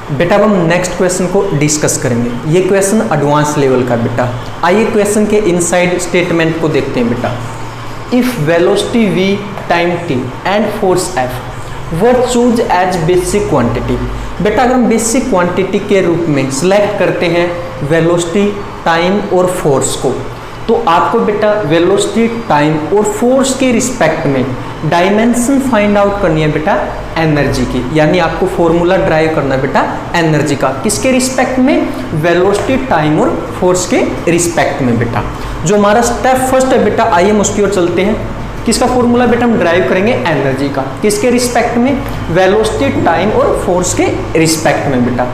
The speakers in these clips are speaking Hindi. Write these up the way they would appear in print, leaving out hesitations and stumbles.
बेटा अब हम नेक्स्ट क्वेश्चन को डिस्कस करेंगे। ये क्वेश्चन एडवांस लेवल का बेटा। आइए क्वेश्चन के इनसाइड स्टेटमेंट को देखते हैं बेटा। If velocity v time t and force f were choose as basic quantity. बेटा अगर हम बेसिक क्वांटिटी के रूप में सिलेक्ट करते हैं वेलोसिटी, टाइम और फोर्स को, तो आपको बेटा वेलोसिटी, टाइम और फोर्स के रिस्पेक्ट में डायमेंशन फाइंड आउट करनी है बेटा एनर्जी की, यानी आपको फॉर्मूला ड्राइव करना है बेटा एनर्जी का। किसके रिस्पेक्ट में? वेलोसिटी, टाइम और फोर्स के रिस्पेक्ट में बेटा। जो हमारा स्टेप फर्स्ट है बेटा, आइए हम उसकी ओर चलते हैं। किसका फॉर्मूला बेटा हम ड्राइव करेंगे? एनर्जी का। किसके रिस्पेक्ट में? वेलोसिटी, टाइम और फोर्स के रिस्पेक्ट में बेटा।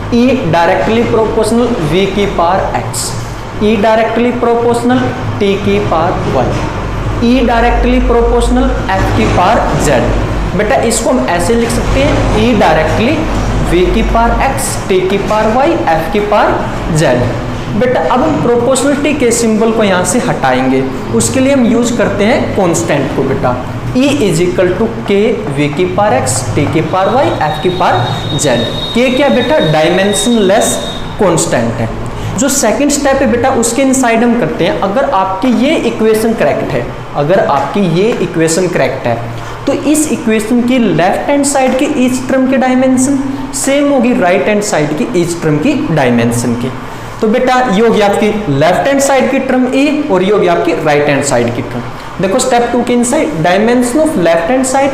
E डायरेक्टली प्रोपोर्शनल v की power x, E directly proportional t की power y, E directly proportional f की पावर z। बेटा इसको हम ऐसे लिख सकते हैं E डायरेक्टली v की पावर x, t की पावर y, f की पावर z। बेटा अब हम प्रोपोर्शनलिटी के सिंबल को यहाँ से हटाएंगे, उसके लिए हम यूज करते हैं कांस्टेंट को बेटा। E is equal to k v की पावर x, t की पावर y, f की पावर z। के क्या बेटा? डायमेंशनलेस कांस्टेंट है। जो सेकंड स्टेप है बेटा उसके इनसाइड हम करते हैं, अगर आपकी ये इक्वेशन करेक्ट है, अगर आपकी ये इक्वेशन करेक्ट है तो इस इक्वेशन की लेफ्ट हैंड साइड की ईच टर्म की डायमेंशन सेम होगी राइट हैंड साइड की ईच टर्म की डायमेंशन की। तो बेटा ये होगी आपकी लेफ्ट हैंड साइड की टर्म ए और ये होगी आपकी राइट हैंड साइड की टर्म। देखो स्टेप 2 के inside dimension of left hand side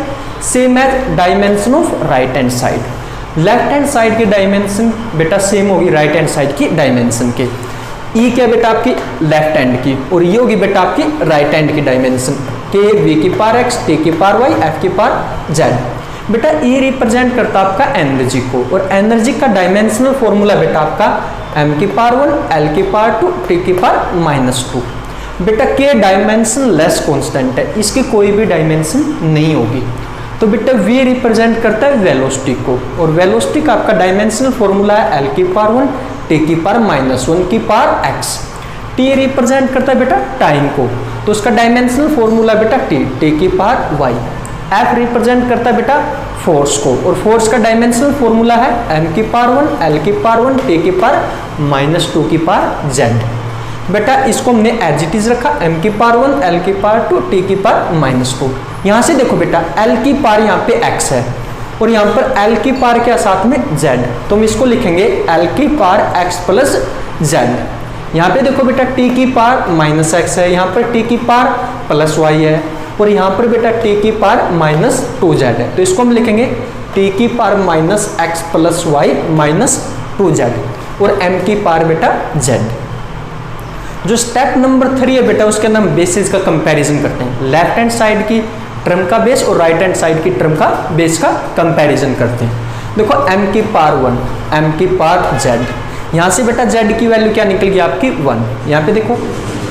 same as dimension of right hand side. Left hand side की डायमेंशन बेटा सेम होगी राइट हैंड साइड की डायमेंशन के। ई क्या बेटा आपकी लेफ्ट हैंड की और ये होगी बेटा आपकी राइट हैंड की डायमेंशन। के वी की पावर एक्स, टी की पावर वाई, एफ की पावर जेड। बेटा ई रिप्रेजेंट करता आपका एनर्जी को और एनर्जी का डायमेंशनल फॉर्मूला बेटा आपका m की पावर 1, l की पावर 2, t की पावर -2। बेटा के डायमेंशन लेस कांस्टेंट है, इसकी कोई भी डायमेंशन नहीं होगी। तो बेटा v रिप्रेजेंट करता है वेलोसिटी को और वेलोसिटी का आपका डायमेंशनल फॉर्मूला है l की पावर 1, t की पावर -1 की पावर x। t रिप्रेजेंट करता है बेटा टाइम को, तो उसका डायमेंशनल फॉर्मूला बेटा t की पावर y। f रिप्रेजेंट करता है बेटा फोर्स को और फोर्स का डायमेंशनल फॉर्मूला है m की पावर 1, l की पावर 1, t की पावर -2 की पावर z। बेटा इसको हमने एज इट इज रखा, m की पावर 1, l की पावर 2, t की पावर -2। यहाँ से देखो बेटा l की पावर यहाँ पे x है और यहाँ पर l की पावर क्या साथ में z, तो हम इसको लिखेंगे l की पावर x प्लस z। यहाँ पे देखो बेटा t की पावर -x है, यहाँ पर t की पावर +y है और यहाँ पर बेटा t की पावर -2z है, तो इसको हम लिखेंगे t की power -x plus y -2z और m की पावर बेटा z। जो स्टेप नंबर 3 है बेटा उसके अंदर हम बेसिस का कंपैरिजन करते हैं। लेफ्ट हैंड साइड की टर्म का बेस और राइट हैंड साइड की टर्म का बेस का कंपैरिजन करते हैं। देखो m की पावर 1, m की पावर z, यहाँ से बेटा z की वैल्यू क्या निकल गई आपकी 1। यहाँ पे देखो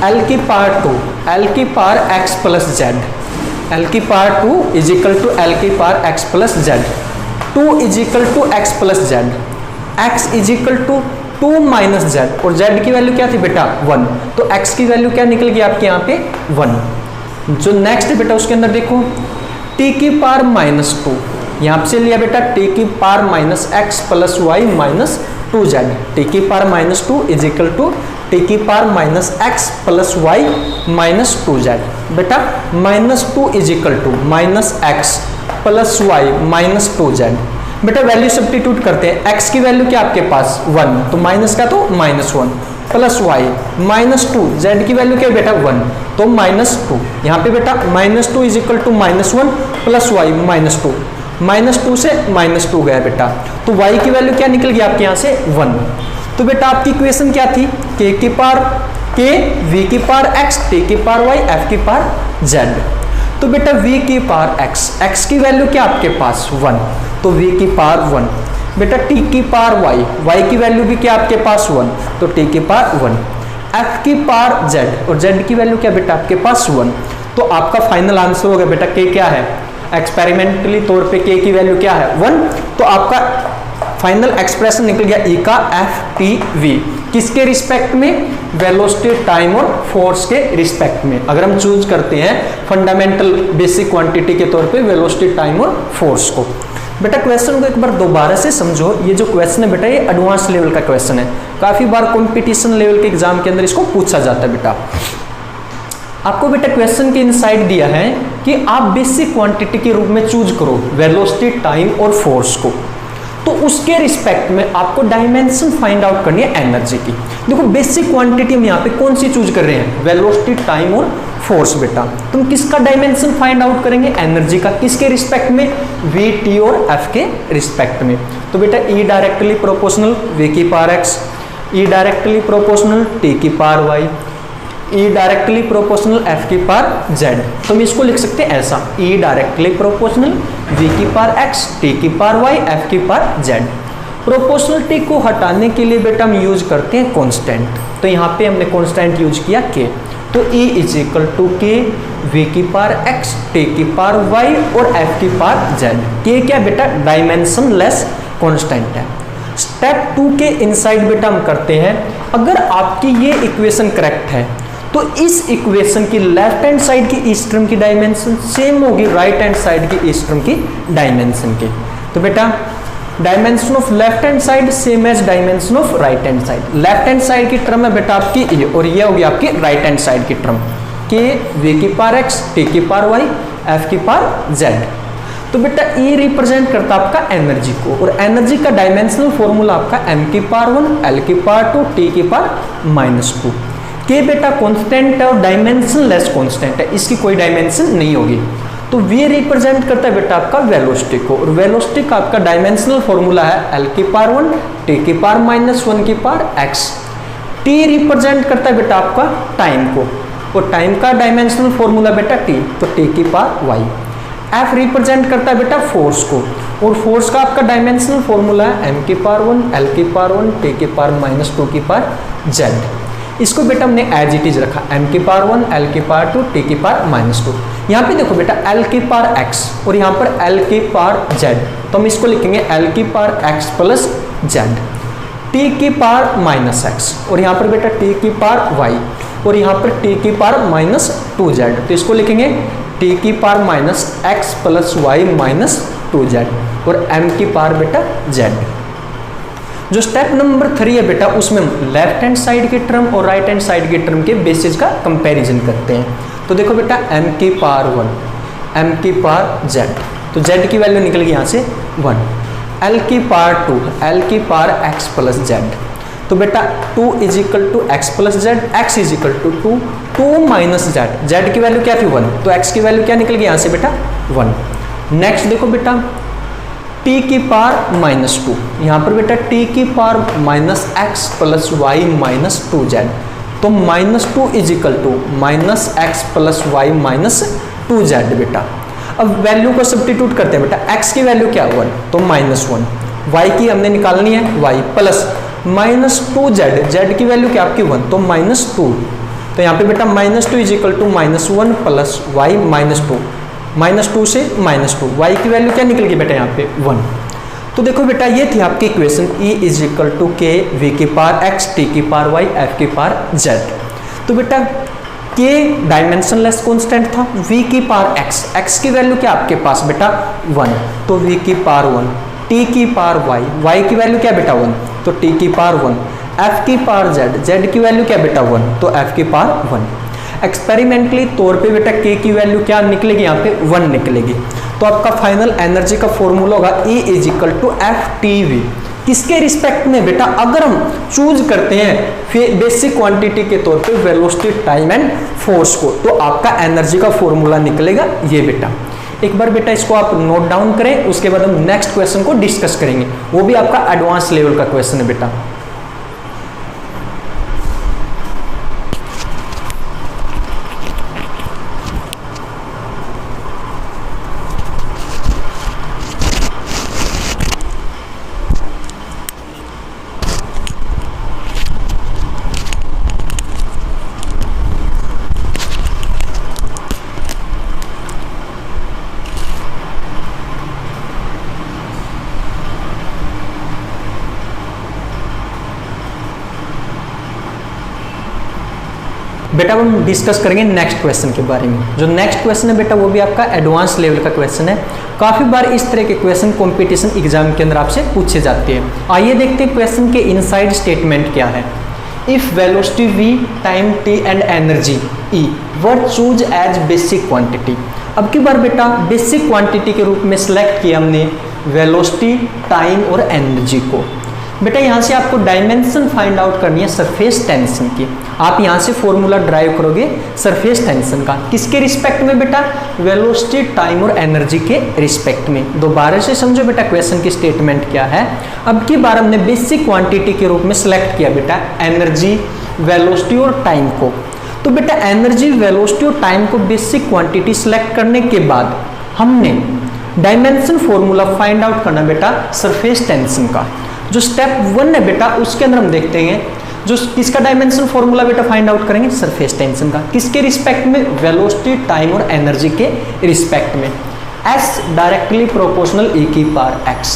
l की पावर 2, l की power x plus z, l की power 2 is equal to l की power x plus z, 2 is equal to x plus z, x is equal to 2 minus z और z की वैल्यू क्या थी बेटा 1, तो x की वैल्यू क्या निकल गई आपके यहाँ पे 1। जो नेक्स्ट है बेटा उसके अंदर देखो t की पावर -2, यहाँ से लिया बेटा t की power -x plus y -2z, t की power -2 is equal to t की power -x plus y -2z। बेटा -2 is equal to -x plus y -2z। बेटा वैल्यू सब्स्टिट्यूट करते हैं, x की वैल्यू क्या आपके पास 1, तो माइनस का तो -1 प्लस y -2, z की वैल्यू क्या है बेटा 1, तो -2। यहाँ पे बेटा -2 is equal to -1 plus y -2 से -2 गया बेटा, तो y की वैल्यू क्या निकल गई आपके यहाँ से 1। तो बेटा आपकी इक्वेशन क्या थी? k की पावर k, v की पावर x, t की पावर y, f की पावर z। तो बेटा v की पावर x की वैल्यू क्या आपके पास 1, तो v की पावर 1। बेटा t की पावर y की वैल्यू भी क्या आपके पास 1, तो t की पावर 1। f की पावर z और z की वैल्यू क्या बेटा आपके पास 1। तो आपका फाइनल आंसर होगा बेटा k क्या है, एक्सपेरिमेंटली तौर पे k की वैल्यू क्या है 1, तो आपका फाइनल एक्सप्रेशन निकल गया E का FTV। किसके रिस्पेक्ट में? वेलोसिटी, टाइम और फोर्स के रिस्पेक्ट में। अगर हम चूज करते हैं फंडामेंटल बेसिक क्वांटिटी के तौर पे वेलोसिटी, टाइम और फोर्स को। बेटा क्वेश्चन को एक बार दोबारा से समझो। ये जो क्वेश्चन है बेटा ये एडवांस लेवल का क्वेश्चन है, काफी बार कंपटीशन लेवल के एग्जाम के अंदर इसको पूछा जाता है बेटा। आपको बेटा क्वेश्चन के इनसाइड दिया है कि आप बेसिक क्वांटिटी के रूप में चूज करो वेलोसिटी, टाइम और फोर्स को, तो उसके रिस्पेक्ट में आपको डायमेंशन फाइंड आउट करनी है एनर्जी की। देखो बेसिक क्वांटिटी हम यहाँ पे कौन सी चूज कर रहे हैं, वेलोसिटी, टाइम और फोर्स बेटा। तुम किसका डायमेंशन फाइंड आउट करेंगे, एनर्जी का। किसके रिस्पेक्ट में, वी, टी और एफ के रिस्पेक्ट में। तो बेटा ई डायरेक्टली प्रोपोर्शनल वी की power X, E directly proportional T की power Y, E directly proportional F की पावर जेड। तो हम इसको लिख सकते हैं ऐसा, ई डायरेक्टली प्रोपोर्शनल वी की पावर एक्स, टी की पावर वाई, एफ की पावर जेड। प्रोपोर्शनलिटी को हटाने के लिए बेटा हम यूज करते हैं कांस्टेंट, तो यहाँ पे हमने कांस्टेंट यूज किया के। तो E is equal to k v की पावर एक्स, टी की पावर वाई और एफ की पावर जेड। के क्या बेटा, डायमेंशन लेस कांस्टेंट है। स्टेप 2 के इनसाइड बेटा हम करते हैं, अगर आपकी ये इक्वेशन करेक्ट है तो इस इक्वेशन की लेफ्ट हैंड साइड की इस टर्म की डायमेंशन सेम होगी राइट हैंड साइड की इस टर्म की डायमेंशन की। तो बेटा dimension of left hand side same as dimension of right hand side. Left hand side की टर्म है बेटा आपकी ए और ये होगी आपकी राइट हैंड साइड की टर्म, के वी की पावर एक्स, टी की पावर वाई, एफ की पावर जेड। तो बेटा E रिप्रेजेंट करता है आपका एनर्जी को, और एनर्जी का डायमेंशनल फॉर्मूला आपका m की पावर 1, L की पावर 2, T की पावर -2। के बेटा कांस्टेंट है और डायमेंशन लेस कांस्टेंट है, इसकी कोई डायमेंशन नहीं होगी। तो V रिप्रेजेंट करता है बेटा आपका वेलोसिटी को, और वेलोसिटी का आपका डायमेंशनल फॉर्मूला है L की पावर 1, T की पावर -1 की पावर x। T रिप्रेजेंट करता है बेटा आपका टाइम को, और टाइम का डायमेंशनल फॉर्मूला बेटा T, तो T की पावर y। F रिप्रेजेंट करता है बेटा फोर्स को, और फोर्स का आपका डायमेंशनल फॉर्मूला है m की पावर 1, L की पावर 1, T की पावर -2 की पावर z। इसको बेटा हमने एज इट इज रखा, m की पावर 1, L की पावर 2, T की पावर -2। यहाँ पे देखो बेटा L की पावर x और यहाँ पर L की पावर z, तो हम इसको लिखेंगे L की power x plus z, T की पावर -x और यहाँ पर बेटा T की पावर y और यहाँ पर T की पावर -2z, तो इसको लिखेंगे T की power -x plus y -2z और m की पावर बेटा z। जो स्टेप नंबर 3 है बेटा उसमें लेफ्ट हैंड साइड के टर्म और राइट हैंड साइड के टर्म के बेसिस का कंपैरिजन करते हैं। तो देखो बेटा m की पावर 1, m की पावर z, तो z की वैल्यू निकल गई यहाँ से 1, L की पावर 2, L की पावर x प्लस z, तो बेटा 2 is equal to x plus z, x is equal to 2 minus z, z की वैल्यू क्या थी 1, तो x की वैल्यू क्या निकल गई यहाँ से बेटा 1। नेक्स्ट देखो बेटा t की पावर -2, यहाँ पर बेटा t की power -x plus y -2z, तो -2 is equal to -x plus y -2z बेटा। अब वैल्यू को सब्स्टिट्यूट करते हैं बेटा, x की वैल्यू क्या 1, तो -1, y की हमने निकालनी है y प्लस -2z, z की वैल्यू क्या आपकी 1, तो -2, तो यहाँ पे बेटा -2 is equal to -1 plus y -2 से -2, y की वैल्यू क्या निकल गई बेटा यहाँ पे 1। तो देखो बेटा ये थी आपकी equation E is equal to k v की पावर x, टी की पावर y, f की पावर z। तो बेटा k डायमेंशनलेस कांस्टेंट था, v की पावर x, x की वैल्यू क्या आपके पास बेटा 1, तो v की पावर 1, t की पावर y, y की वैल्यू क्या बेटा 1, तो t की पावर 1, f की पावर z, z की वैल्यू क्या बेटा 1, तो f की पावर 1। एक्सपेरिमेंटली तौर पे बेटा k की वैल्यू क्या निकलेगी यहाँ पे 1 निकलेगी, तो आपका फाइनल एनर्जी का फॉर्मूला होगा E is equal to FTV। किसके रिस्पेक्ट में बेटा, अगर हम चूज करते हैं बेसिक क्वांटिटी के तौर पे वेलोसिटी, टाइम एंड फोर्स को, तो आपका एनर्जी का फॉर्मूला निकलेगा ये बेटा। एक बार बेटा इसको आप नोट डाउन करें, उसके बाद हम नेक्स्ट क्वेश्चन को डिस्कस करेंगे, वो भी आपका एडवांस लेवल का क्वेश्चन है बेटा। बेटा अब हम डिस्कस करेंगे नेक्स्ट क्वेश्चन के बारे में। जो नेक्स्ट क्वेश्चन है बेटा वो भी आपका एडवांस लेवल का क्वेश्चन है। काफ़ी बार इस तरह के क्वेश्चन कंपटीशन एग्जाम के अंदर आपसे पूछे जाते हैं। आइए देखते हैं क्वेश्चन के इनसाइड स्टेटमेंट क्या है। If velocity v, time t and energy E were choose as basic quantity. अब की बार बेटा बेसिक क्वांटिटी के रूप में सिलेक्ट किया हमने वेलोसिटी, टाइम और एनर्जी को। बेटा यहाँ से आपको डायमेंशन फाइंड आउट करनी है सरफेस टेंशन की। आप यहाँ से फॉर्मूला ड्राइव करोगे सरफेस टेंशन का। किसके रिस्पेक्ट में बेटा? वेलोसिटी, टाइम और एनर्जी के रिस्पेक्ट में। दोबारा से समझो बेटा क्वेश्चन की स्टेटमेंट क्या है। अब की बार हमने बेसिक क्वांटिटी के रूप में सिलेक्ट किया बेटा एनर्जी, वेलोसिटी और टाइम को। तो बेटा एनर्जी, वेलोसिटी और टाइम को बेसिक क्वांटिटी सिलेक्ट करने के बाद हमने डायमेंशन फॉर्मूला फाइंड आउट करना बेटा सरफेस टेंशन का। जो स्टेप 1 है बेटा उसके अंदर हम देखते हैं जो किसका डायमेंशन फॉर्मूला बेटा फाइंड आउट करेंगे सरफेस टेंशन का। किसके रिस्पेक्ट में? वेलोसिटी, टाइम और एनर्जी के रिस्पेक्ट में। S डायरेक्टली प्रोपोर्शनल E की power x,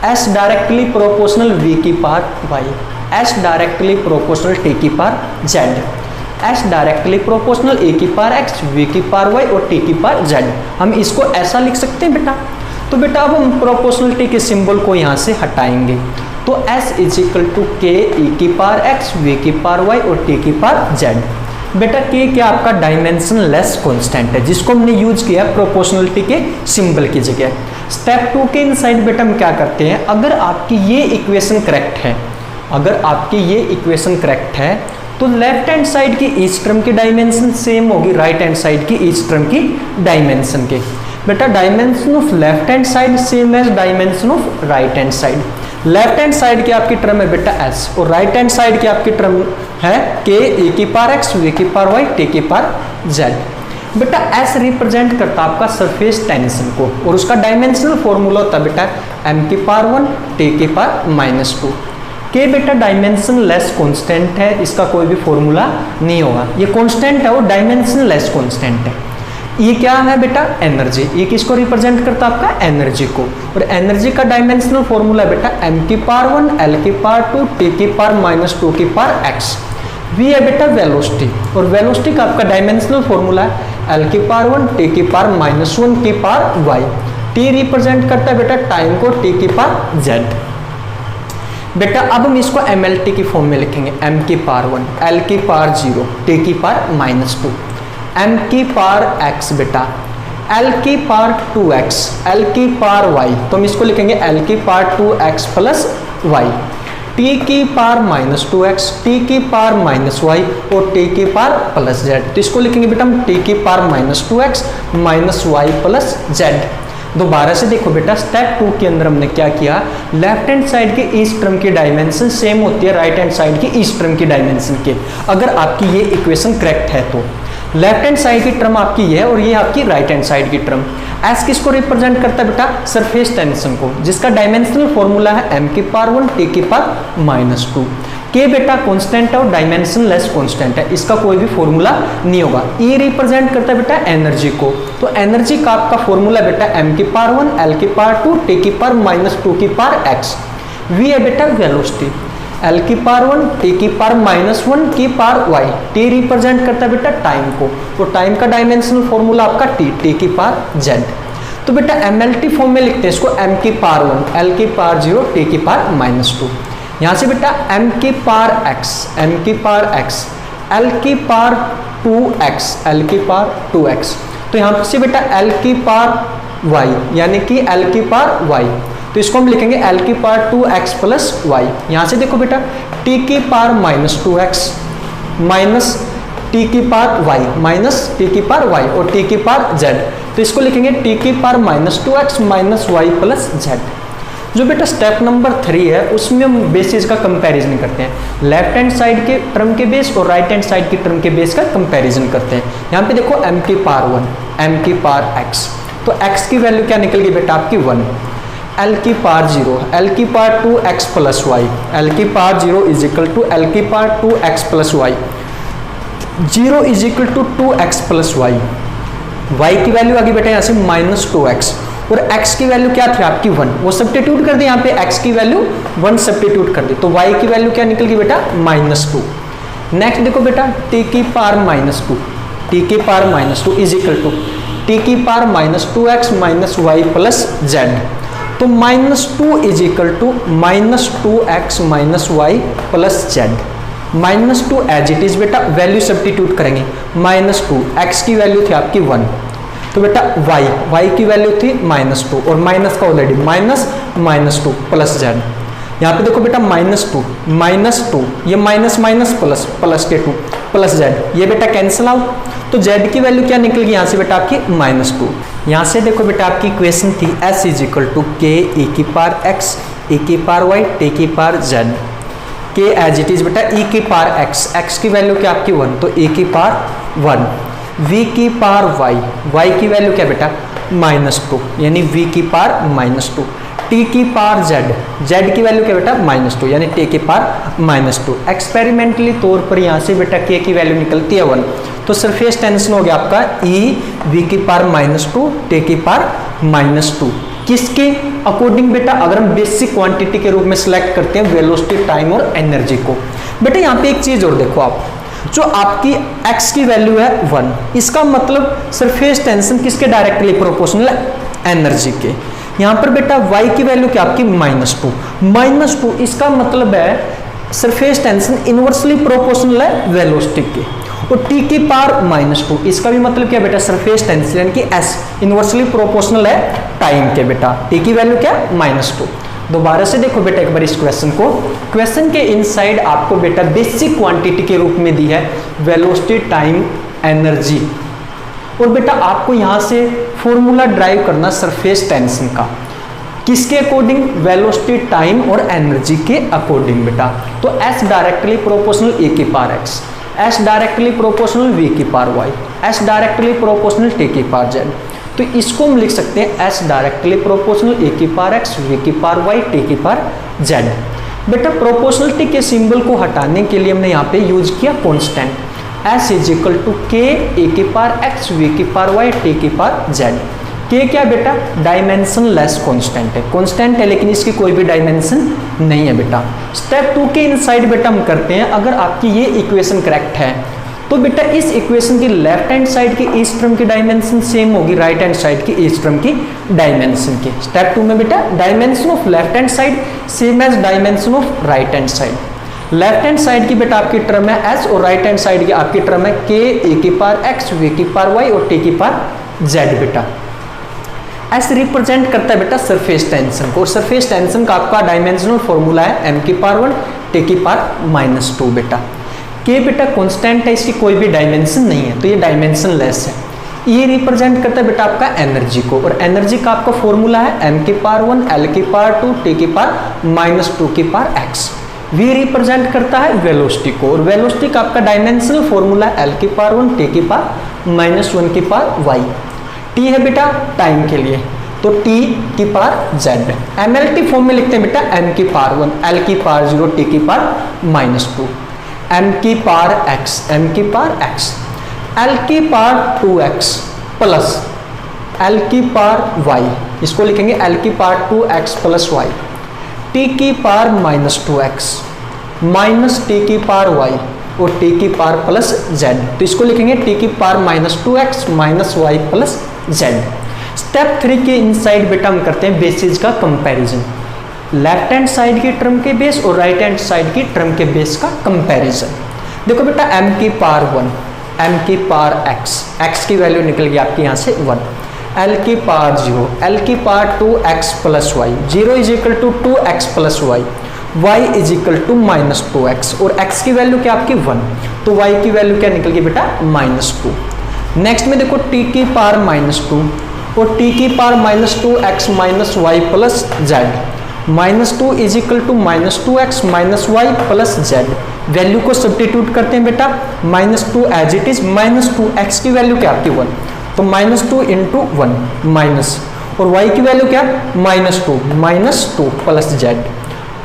S directly proportional V की power y, S directly proportional T की power z, S directly proportional A की पावर x, V की पावर y और T की पावर z। हम इसको ऐसा लिख सकते हैं बेटा। तो बेटा अब हम प्रोपोर्शनलिटी के सिंबल को यहाँ से हटाएंगे। तो S इज इक्वल टू के E की पावर x, V की पावर y और T की पावर z। बेटा K क्या आपका डायमेंशन लेस कॉन्स्टेंट है जिसको हमने यूज किया प्रोपोर्शनलिटी के सिंबल की जगह। स्टेप 2 के इनसाइड बेटा हम क्या करते हैं, अगर आपकी ये इक्वेशन करेक्ट है, अगर आपकी ये इक्वेशन करेक्ट है तो लेफ्ट हैंड साइड की ईच टर्म की डायमेंशन सेम होगी राइट हैंड साइड की ईच टर्म की डायमेंशन के। बेटा dimension of left hand side same as dimension of right hand side. Left hand side की आपकी टर्म है बेटा s और राइट हैंड साइड की आपकी टर्म है k E की पावर x, V की पावर y, T की पावर z। बेटा s रिप्रेजेंट करता है आपका सरफेस टेंशन को और उसका डायमेंशनल फॉर्मूला होता है बेटा m की पावर 1, T की पावर -2। k बेटा डायमेंशन लेस कांस्टेंट है, इसका कोई भी फॉर्मूला नहीं होगा। ये कांस्टेंट है, वो डायमेंशन लेस कांस्टेंट है। ये क्या है बेटा? एनर्जी। ये किसको रिप्रेजेंट करता है? आपका एनर्जी को। और एनर्जी का डायमेंशनल फॉर्मूला है बेटा m की पावर 1, L की पावर 2, T की पावर -2 की पावर x। v है बेटा वेलोसिटी और वेलोसिटी का आपका डायमेंशनल फॉर्मूला है L की पावर 1, T की पावर -1 की पावर y। t रिप्रेजेंट करता है बेटा टाइम को, T की पावर z। बेटा अब हम इसको mlt की फॉर्म में लिखेंगे m की पावर 1, L की पावर 0, T की पावर -2, m की पावर x बेटा, L की पावर 2x, L की पावर y। तो हम इसको लिखेंगे L की power 2x plus y, T की पावर -2x, T की पावर -y और T की पावर प्लस z। तो इसको लिखेंगे बेटा हम T की power -2x -y plus z। दोबारा से देखो बेटा स्टेप 2 के अंदर हमने क्या किया, लेफ्ट हैंड साइड के ईच टर्म की डायमेंशन सेम होती है राइट हैंड साइड की ईच टर्म की डायमेंशन के। अगर आपकी ये इक्वेशन करेक्ट है तो लेफ्ट हैंड साइड की टर्म आपकी ये है और ये आपकी राइट हैंड साइड की टर्म। एस किसको रिप्रेजेंट करता है बेटा? सरफेस टेंशन को, जिसका डायमेंशनल फॉर्मूला है m की पावर 1, T की पावर -2। k बेटा कांस्टेंट है और डायमेंशन लेस कांस्टेंट है, इसका कोई भी फॉर्मूला नहीं होगा। e रिप्रेजेंट करता है बेटा एनर्जी को, तो एनर्जी का आपका फॉर्मूला बेटा m की पावर 1, L की पावर 2, T की पावर -2 की पावर x। v है बेटा वेलोसिटी, L की पावर 1, T की पावर -1 की पावर y। t रिप्रेजेंट करता है बेटा टाइम को, तो टाइम का डायमेंशनल फॉर्मूला आपका t की पावर z। तो बेटा mlt फॉर्म में लिखते हैं इसको m की पावर 1, L की पावर 0, T की पावर -2। यहाँ से बेटा m की पावर x, m की पावर x, L की पावर 2x, L की पावर 2x। तो यहाँ से बेटा L की पावर y यानी कि L की पावर y, तो इसको हम लिखेंगे L की पावर 2x प्लस y। यहाँ से देखो बेटा T की पावर -2x माइनस T की पावर y माइनस T की पावर y और T की पावर z। तो इसको लिखेंगे T की power -2x minus y plus z। जो बेटा स्टेप नंबर 3 है उसमें हम बेसिस का कंपैरिजन करते हैं, लेफ्ट हैंड साइड के टर्म के बेस और राइट हैंड साइड की टर्म के बेस का कंपैरिजन करते हैं। यहाँ पे देखो m की पावर 1, m की पावर x, तो x की वैल्यू क्या निकल गई बेटा आपकी 1, L की पावर 0, L की power 2x plus y, L की power 0 is equal to L की power 2x plus y, 0 is equal to 2x plus y। y की वैल्यू आ गई बेटा यहाँ से -2x और x की वैल्यू क्या थी आपकी 1, वो सब्स्टिट्यूट कर दी यहाँ पे, x की वैल्यू 1 सब्स्टिट्यूट कर दी, तो y की वैल्यू क्या निकल गई बेटा -2। नेक्स्ट देखो बेटा टी की पावर माइनस टू, टी की power minus two is equal to T की power minus two X minus Y plus Z. तो minus two is equal to minus two X minus Y plus Z. Minus two as it is बेटा वैल्यू सब्स्टिट्यूट करेंगे, माइनस टू एक्स की वैल्यू थी आपकी 1, तो बेटा वाई की वैल्यू थी माइनस टू और माइनस का already minus two plus Z. यहाँ पे देखो बेटा माइनस टू ये माइनस माइनस प्लस प्लस के 2 प्लस जेड, ये बेटा कैंसिल आउट, तो जेड की वैल्यू क्या निकलेगी यहाँ से बेटा आपकी माइनस टू। यहाँ से देखो बेटा आपकी इक्वेशन थी S is equal to k E की पावर एक्स ए की पावर वाई टी की पावर जेड। के एज इट इज बेटा ई की पावर एक्स की वैल्यू क्या आपकी 1, तो ए की पावर 1, वी की पावर वाई की वैल्यू क्या बेटा माइनस टू यानी वी की पावर माइनस टू, टी की पावर जेड की वैल्यू क्या बेटा माइनस टू यानी टी की पावर माइनस टू। एक्सपेरिमेंटली तौर पर यहाँ से बेटा के की वैल्यू निकलती है 1, तो सरफेस टेंशन हो गया आपका ई वी की पावर माइनस टू टी की पावर माइनस टू। किसके अकॉर्डिंग बेटा, अगर हम बेसिक क्वांटिटी के रूप में सिलेक्ट करते हैं वेलोसिटी टाइम और एनर्जी को। बेटा यहाँ पे एक चीज और देखो आप, जो आपकी x की वैल्यू है 1, इसका मतलब सरफेस टेंशन किसके डायरेक्टली प्रोपोर्शनल है एनर्जी के। यहाँ पर बेटा y की वैल्यू क्या आपकी माइनस टू, इसका मतलब है सरफेस टेंशन इनवर्सली प्रोपोर्शनल है वेलोसिटी के। और t की पावर माइनस टू, इसका भी मतलब क्या बेटा सरफेस टेंशन यानी कि s इनवर्सली प्रोपोर्शनल है टाइम के बेटा। t की वैल्यू क्या माइनस टू। दोबारा से देखो बेटा एक बार इस क्वेश्चन को, क्वेश्चन के इनसाइड आपको बेटा बेसिक क्वांटिटी के रूप में दी है वेलोसिटी टाइम एनर्जी, और बेटा आपको यहां से फॉर्मूला ड्राइव करना सरफेस टेंशन का, किसके अकॉर्डिंग वेलोसिटी टाइम और एनर्जी के अकॉर्डिंग बेटा। तो s डायरेक्टली प्रोपोर्शनल ए की power x, s directly proportional v की power y, s directly proportional t की पावर z। तो इसको हम लिख सकते हैं s डायरेक्टली प्रोपोर्शनल a की पावर x v की पावर y t की पावर z। बेटा प्रोपोर्शनलिटी के सिंबल को हटाने के लिए हमने यहाँ पे यूज किया constant, s is equal to k E की पावर x v की पावर y t की पावर z। के क्या बेटा डायमेंशन लेस कांस्टेंट है, कांस्टेंट है लेकिन इसकी कोई भी डायमेंशन नहीं है बेटा। स्टेप 2 के इनसाइड बेटा हम करते हैं, अगर आपकी ये इक्वेशन करेक्ट है तो बेटा इस इक्वेशन की लेफ्ट हैंड साइड की ईच टर्म की डायमेंशन सेम होगी राइट हैंड साइड की ईच टर्म की डायमेंशन की। स्टेप 2 में बेटा dimension of left hand side same as dimension of right hand side. Left hand side की बेटा आपकी टर्म है s और राइट हैंड साइड की आपकी टर्म है k a की पावर x v की पावर y और t की पावर z बेटा। s रिप्रेजेंट करता है बेटा सरफेस टेंशन को, और सरफेस टेंशन का आपका डायमेंशनल फॉर्मूला है m की पावर 1 t की पावर माइनस 2 बेटा। k बेटा कांस्टेंट है, इसकी कोई भी डायमेंशन नहीं है तो ये डायमेंशन लेस है। ये रिप्रेजेंट करता है बेटा आपका एनर्जी को, और एनर्जी का आपका फॉर्मूला है m की पावर 1 l की पावर 2 t की पावर माइनस 2 की पावर x। v रिप्रेजेंट करता है वेलोसिटी को, और वेलोसिटी का आपका डायमेंशनल फॉर्मूला l की पावर 1 t की पावर माइनस 1 की पावर y। t है बेटा टाइम के लिए तो t की पावर z। mlt फॉर्म में लिखते हैं बेटा m की पावर 1 l की पावर 0 t की पावर माइनस 2, m की पावर x m की पावर x, l की पावर 2x प्लस l की पावर y, इसको लिखेंगे l की power 2x plus y, t की power minus 2x minus t की पावर y और t की पावर प्लस z, तो इसको लिखेंगे t की power minus 2x minus y plus z। Step 3 के इनसाइड बेटा हम करते हैं बेसिस का कंपैरिजन, लेफ्ट हैंड साइड की टर्म के बेस और राइट हैंड साइड की टर्म के बेस का कंपैरिजन। देखो बेटा m की पावर 1 m की पावर x की वैल्यू निकल गई आपकी यहाँ से 1, l की पावर 0 l की power 2x plus y, 0 is equal to 2x plus y, y is equal to minus 2x और x की वैल्यू क्या आपकी 1, तो y की वैल्यू क्या निकल गई बेटा माइनस 2। नेक्स्ट में देखो t की पावर माइनस 2 और t की power minus 2x minus y plus z, minus 2 is equal to minus 2x minus y plus z। Value को सब्स्टिट्यूट करते हैं बेटा, minus 2 as it is minus 2, x की वैल्यू क्या आपकी 1, तो माइनस 2 इंटू 1 माइनस, और y की वैल्यू क्या minus 2 plus z,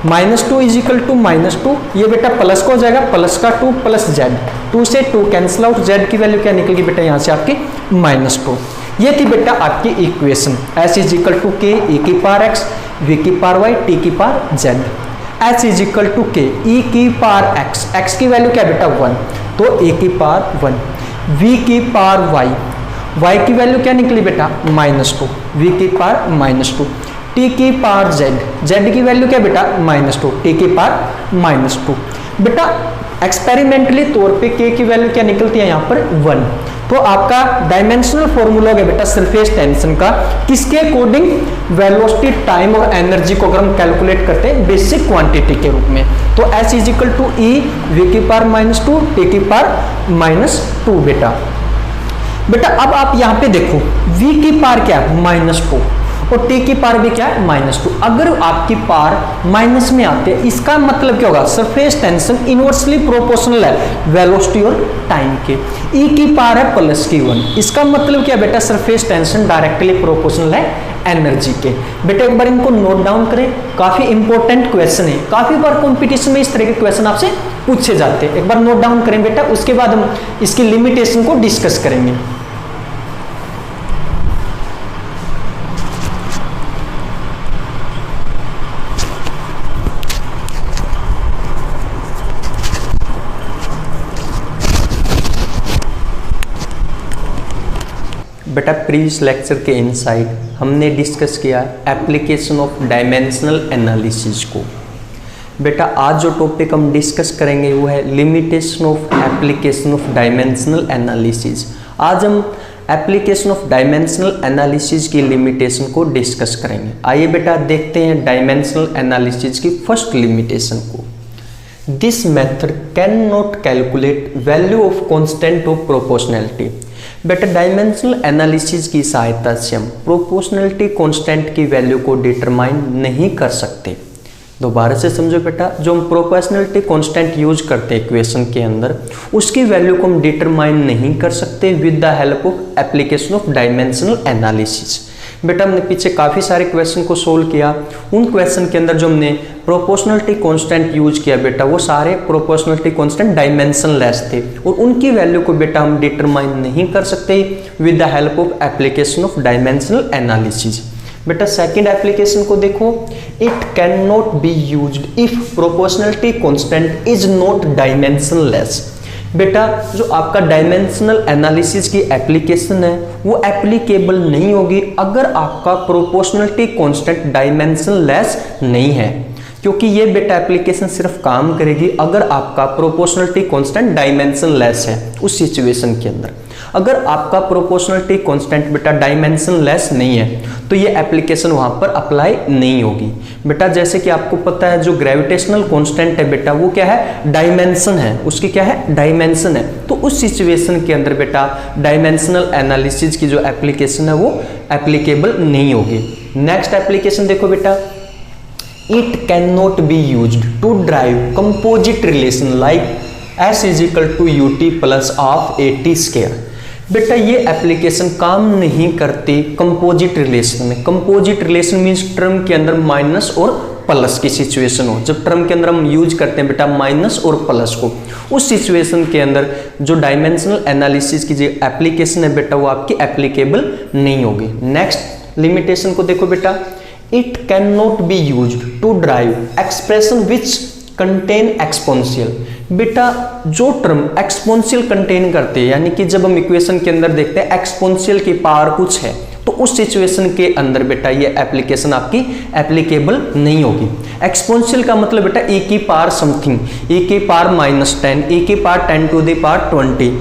minus 2 is equal to minus 2, ये बेटा प्लस का हो जाएगा प्लस का 2 प्लस z, 2 से 2 कैंसिल आउट, z की वैल्यू क्या निकलेगी बेटा यहाँ से आपकी माइनस 2। ये थी बेटा आपकी equation s is equal to k E की पावर x v की पावर y t की power z। H is equal to k E की पावर एक्स, एक्स की वैल्यू क्या बेटा 1, तो ए की पावर 1, वी की पावर वाई, वाई की वैल्यू क्या निकली बेटा -2, वी की पावर -2, टी की पावर जेड, जेड की वैल्यू क्या बेटा -2, टी की पावर -2। बेटा एक्सपेरिमेंटली तौर पे के की वैल्यू क्या निकलती है यहाँ पर 1। तो आपका डायमेंशनल फॉर्मूला है बेटा सरफेस टेंशन का, किसके अकॉर्डिंग, वेलोसिटी, टाइम और एनर्जी को अगर हम कैलकुलेट करते हैं बेसिक क्वांटिटी के रूप में, तो h is equal to E v की पावर -2 टी की पावर -2 बेटा। बेटा अब आप यहाँ पे देखो v की पावर क्या है -2 और t की पावर भी क्या है -2। अगर आपकी पावर माइनस में आते हैं इसका मतलब क्या होगा, सरफेस टेंशन इनवर्सली प्रोपोर्शनल है वेलोसिटी और टाइम के। e की पावर है +1, इसका मतलब क्या बेटा, सरफेस टेंशन डायरेक्टली प्रोपोर्शनल है एनर्जी के। बेटा एक बार इनको नोट डाउन करें, काफी इंपॉर्टेंट क्वेश्चन है, काफी बार कंपटीशन में इस तरह के क्वेश्चन आपसे पूछे जाते हैं। एक बार नोट डाउन करें बेटा, उसके बाद हम इसकी लिमिटेशन को डिस्कस करेंगे। बेटा प्रीवियस लेक्चर के इनसाइड हमने डिस्कस किया एप्लीकेशन ऑफ डायमेंशनल एनालिसिस को। बेटा आज जो टॉपिक हम डिस्कस करेंगे वो है limitation of application of dimensional analysis. आज हम एप्लीकेशन ऑफ डायमेंशनल एनालिसिस की लिमिटेशन को डिस्कस करेंगे। आइए बेटा देखते हैं डायमेंशनल एनालिसिस की फर्स्ट लिमिटेशन को। This method can not calculate value of constant of proportionality. बेटा डायमेंशनल एनालिसिस की सहायता से हम प्रोपोर्शनैलिटी कांस्टेंट की वैल्यू को डिटरमाइन नहीं कर सकते। दोबारा से समझो बेटा, जो हम प्रोपोर्शनैलिटी कांस्टेंट यूज करते हैं इक्वेशन के अंदर, उसकी वैल्यू को हम डिटरमाइन नहीं कर सकते with the help of application of dimensional analysis. बेटा हमने पीछे काफ़ी सारे क्वेश्चन को सोल्व किया, उन क्वेश्चन के अंदर जो हमने प्रोपोर्शनैलिटी कांस्टेंट यूज किया बेटा, वो सारे प्रोपोर्शनैलिटी कांस्टेंट डायमेंशनलेस थे और उनकी वैल्यू को बेटा हम डिटरमाइन नहीं कर सकते with the help of application of dimensional analysis. बेटा सेकंड एप्लीकेशन को देखो, it can not be used if proportionality constant is not dimensionless. बेटा जो आपका डायमेंशनल एनालिसिस की एप्लीकेशन है वो एप्लीकेबल नहीं होगी अगर आपका प्रोपोर्शनैलिटी कांस्टेंट डायमेंशनलेस नहीं है, क्योंकि ये बेटा एप्लीकेशन सिर्फ काम करेगी अगर आपका प्रोपोर्शनैलिटी कांस्टेंट डायमेंशनलेस है। उस सिचुएशन के अंदर अगर आपका प्रोपोर्शनैलिटी कांस्टेंट बेटा डायमेंशनलेस नहीं है तो ये एप्लीकेशन वहां पर अप्लाई नहीं होगी। बेटा जैसे कि आपको पता है जो ग्रेविटेशनल कांस्टेंट है बेटा वो क्या है, डायमेंशन है, उसकी क्या है, डायमेंशन है। तो उस सिचुएशन के अंदर बेटा डायमेंशनल एनालिसिस की जो एप्लीकेशन है वो एप्लीकेबल नहीं होगी। नेक्स्ट एप्लीकेशन देखो बेटा, it cannot be used to drive composite relation like s is equal to ut plus of at square। बेटा ये एप्लीकेशन काम नहीं करती कंपोजिट रिलेशन में। कंपोजिट रिलेशन मीन्स टर्म के अंदर माइनस और प्लस की सिचुएशन हो। जब टर्म के अंदर हम यूज करते हैं बेटा माइनस और प्लस को, उस सिचुएशन के अंदर जो डायमेंशनल एनालिसिस की जो एप्लीकेशन है बेटा वो आपकी एप्लीकेबल नहीं होगी। नेक्स्ट लिमिटेशन को देखो बेटा, it cannot be used to derive expression which contain exponential। बेटा जो टर्म एक्सपोनेंशियल कंटेन करते हैं, यानी कि जब हम इक्वेशन के अंदर देखते हैं एक्सपोनेंशियल की पावर कुछ है, तो उस सिचुएशन के अंदर बेटा ये एप्लीकेशन आपकी एप्लीकेबल नहीं होगी। एक्सपोनेंशियल का मतलब बेटा e की पावर समथिंग, e की पावर -10, e की पावर 10 टू द पावर 20।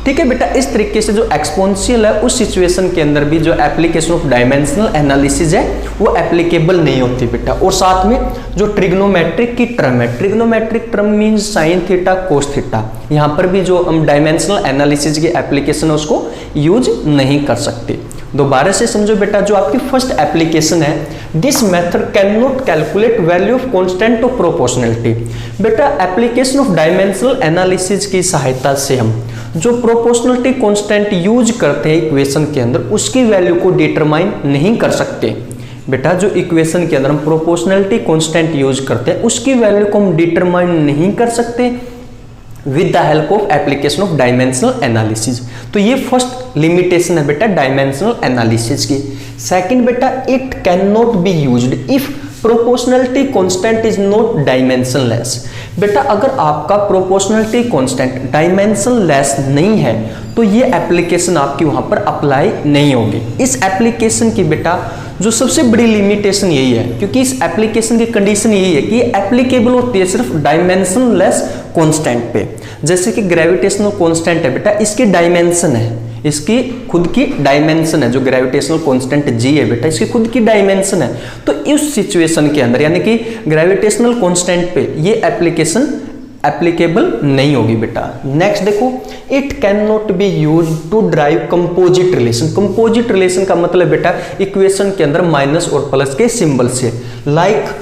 ठीक है बेटा, इस तरीके से जो एक्सपोनेंशियल है उस सिचुएशन के अंदर भी जो एप्लीकेशन ऑफ डायमेंशनल एनालिसिस है वो एप्लीकेबल नहीं होती बेटा। और साथ में जो ट्रिग्नोमेट्रिक की टर्म है, trigonometric term means sign theta cos theta, यहाँ पर भी जो हम डायमेंशनल एनालिसिस की एप्लीकेशन है उसको यूज नहीं कर सकते। दोबारा से समझो बेटा, जो आपकी फर्स्ट एप्लीकेशन है, this method can not calculate value of constant of proportionality. बेटा एप्लीकेशन ऑफ डायमेंशनल एनालिसिस की सहायता से हम जो प्रोपोर्शनैलिटी कांस्टेंट यूज करते हैं इक्वेशन के अंदर उसकी वैल्यू को डिटरमाइन नहीं कर सकते। बेटा जो इक्वेशन के अंदर हम प्रोपोर्शनैलिटी कांस्टेंट यूज करते हैं उसकी वैल्यू को हम डिटरमाइन नहीं कर सकते with the help of application of dimensional analysis. तो ये फर्स्ट लिमिटेशन है बेटा डायमेंशनल एनालिसिस की। सेकंड बेटा, it can not be used if proportionality constant is not dimensionless. बेटा अगर आपका प्रोपोर्शनलिटी कांस्टेंट डायमेंशनलेस नहीं है तो ये एप्लीकेशन आपकी वहां पर अप्लाई नहीं होगी। इस एप्लीकेशन की बेटा जो सबसे बड़ी लिमिटेशन यही है, क्योंकि इस एप्लीकेशन की कंडीशन यही है कि ये एप्लीकेबल होती है सिर्फ डायमेंशनलेस कांस्टेंट पे। जैसे कि ग्रेविटेशनल कांस्टेंट है बेटा, इसकी डायमेंशन है, इसकी खुद की डायमेंशन है, जो ग्रेविटेशनल कांस्टेंट जी है बेटा इसकी खुद की डायमेंशन है। तो इस सिचुएशन के अंदर यानी कि ग्रेविटेशनल कांस्टेंट पे ये एप्लीकेशन एप्लीकेबल नहीं होगी बेटा। नेक्स्ट देखो, it can not be use to drive composite relation. Composite relation का मतलब बेटा इक्वेशन के अंदर माइनस और प्लस के सिंबल से, like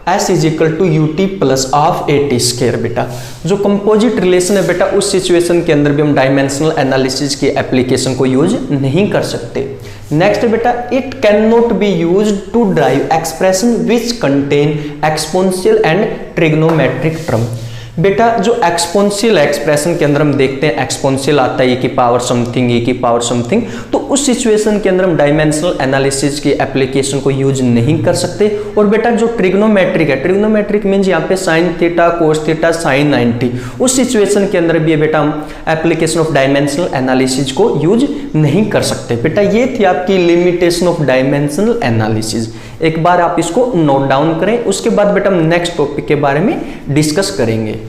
S is equal to ut plus of at square. बेटा जो कंपोजिट रिलेशन है बेटा उस सिचुएशन के अंदर भी हम डायमेंशनल एनालिसिस की एप्लीकेशन को यूज नहीं कर सकते। नेक्स्ट बेटा, it can not be use to drive expression which contain exponential and trigonometric term. बेटा जो एक्सपोनेंशियल एक्सप्रेशन के अंदर हम देखते हैं एक्सपोनेंशियल आता है e की पावर समथिंग, e की पावर समथिंग, तो उस सिचुएशन के अंदर हम डायमेंशनल एनालिसिस की एप्लीकेशन को यूज नहीं कर सकते। और बेटा जो ट्रिग्नोमेट्रिक है, ट्रिग्नोमेट्रिक मीन्स यहाँ पे sine theta, cos theta, sine 90, उस सिचुएशन के अंदर भी बेटा हम एप्लीकेशन ऑफ डायमेंशनल एनालिसिस को यूज नहीं कर सकते। बेटा ये थी आपकी लिमिटेशन ऑफ डायमेंशनल एनालिसिस। एक बार आप इसको नोट डाउन करें, उसके बाद बेटा हम नेक्स्ट टॉपिक के बारे में डिस्कस करेंगे।